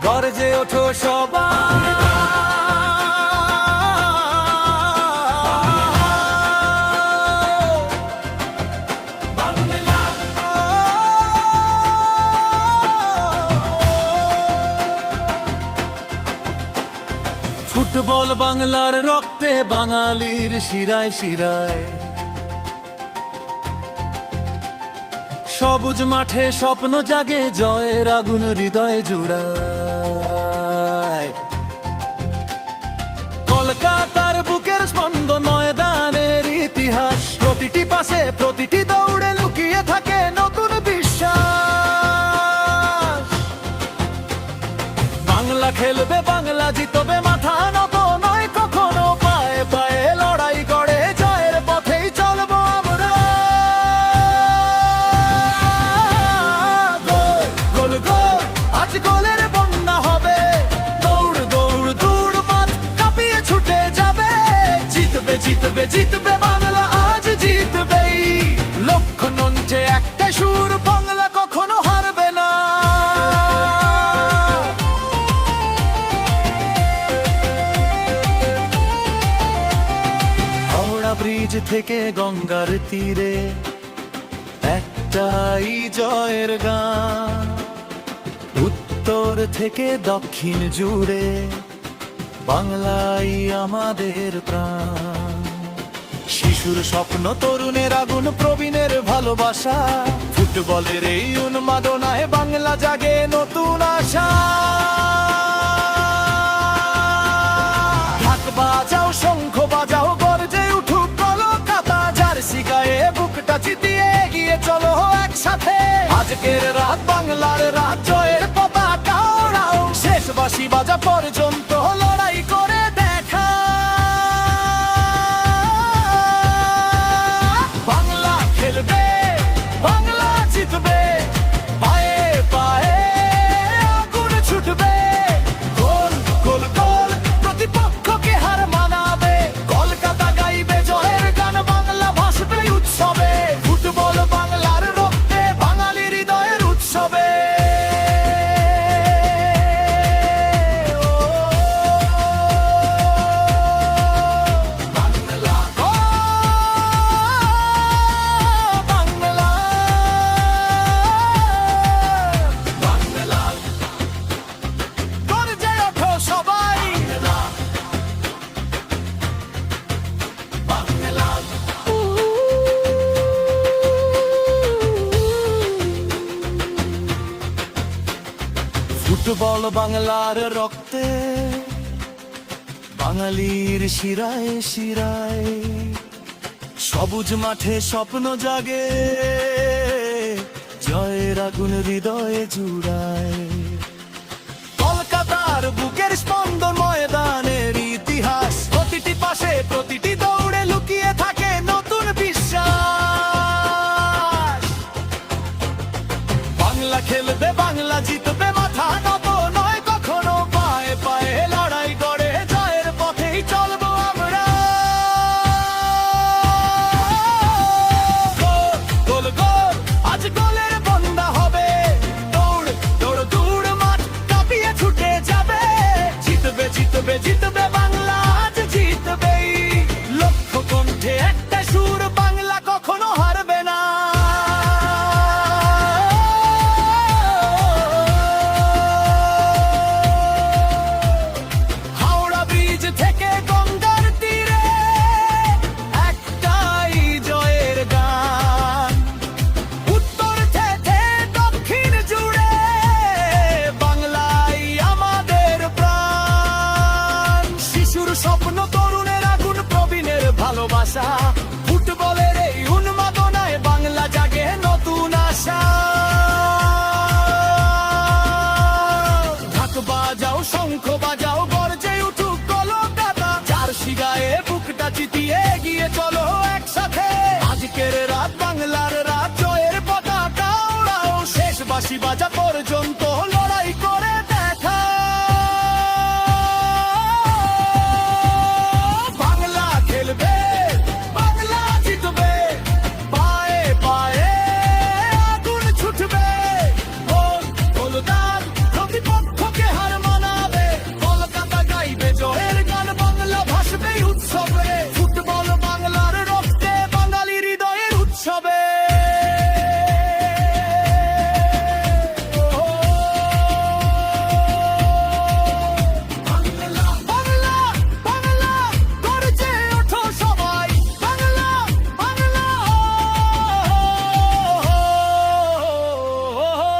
গর্জে ওঠো সবাই, ফুটবল বাংলার রক্তে, বাঙালির শিরায় শিরায়। সবুজ মাঠে স্বপ্ন জাগে, জয়ের আগুন হৃদয়ে জুড়ায়। কলকাতার বুকের স্পন্দন, ময়দানের ইতিহাস, প্রতিটি পাশে প্রতিটি দৌড়ে লুকিয়ে থাকে নতুন বিশ্বাস। বাংলা খেলবে, বাংলা জিতবে, মাথা নত নয় কখনো, পায়ে পায়ে লড়াই করে জয়ের পথেই চলবো আমরা। গোল গোল আজ গোলের বন্যা হবে, দৌড় দৌড় দৌড় মাঠ কাঁপিয়ে ছুটে যাবে। জিতবে জিতবে জিতবে বাংলা, আজ জিতবেই। লক্ষ্য নঞ্চে একটা সুর, বাংলা কখনো হারবে না। হাওড়া ব্রিজ থেকে গঙ্গার তীরে একটাই জয়ের গান, উত্তর থেকে দক্ষিণ জুড়ে বাংলাই আমাদের প্রাণ। শিশুর স্বপ্ন, তরুণের আগুন, প্রবীণের ভালোবাসা, ফুটবলের এই উন্মাদনায় বাংলা জাগে নতুন আশা। ঢাক বাজাও, শঙ্খ বাজাও, গর্জে উঠুক কলকাতা, জার্সি গায়ে বুকটা চিতিয়ে এগিয়ে চলো একসাথে। আজকের রাত বাংলার রাত, জয়ের পতাকা ওড়াও, শেষ বাঁশি বাজা পর্যন্ত লড়াই করে দেখা। বাংলা খেলবে, বাংলা জিতবে, পায়ে পায়ে আগুন ছুটবে। গোল গোল গোল প্রতিপক্ষকে হার মানাবে, কলকাতা গাইবে জয়ের গান, বাংলা ভাসবে উৎসবে। ফুটবল বাংলার রক্তে, বাঙালির হৃদয়ের উৎসবে। গর্জে ওঠো সবাই, ফুটবল বাংলার রক্তে, বাঙালির শিরায় শিরায়। সবুজ মাঠে স্বপ্ন জাগে, জয়ের আগুন হৃদয়ে জুড়ায়। কলকাতার বুকের স্পন্দন, ময়দানের ইতিহাস, প্রতিটি পাশে প্রতিটি দৌড়ে লুকিয়ে থাকে নতুন বিশ্বাস। বাংলা খেলবে, বাংলা জিতবে, মাথা নত নয় কখনো, পায়ে পায়ে লড়াই করে জয়ের পথেই চলবো আমরা। গোল গোল আজ গোলের বন্যা হবে, দৌড় দৌড় দৌড় মাঠ কাঁপিয়ে ছুটে যাবে। জিতবে জিতবে জিতবে বাংলা, আজ জিতবেই। লক্ষ্য কণ্ঠে একটা সুর, বাংলা কখনো হারবে না। হাওড়া ব্রিজ থেকে গঙ্গার তীরে একটাই জয়ের গান, উত্তর থেকে দক্ষিণ জুড়ে বাংলাই আমাদের প্রাণ। শিশুর স্বপ্ন, তরুণের আগুন, প্রবীণের ভালোবাসা, ফুটবলের এই উন্মাদনায় বাংলা জাগে নতুন আশা। ঢাক বাজাও, শঙ্খ বাজাও, গর্জে উঠুক কলকাতা, জার্সি গায়ে বুকটা চিতিয়ে এগিয়ে চলো একসাথে। আজকে বাজা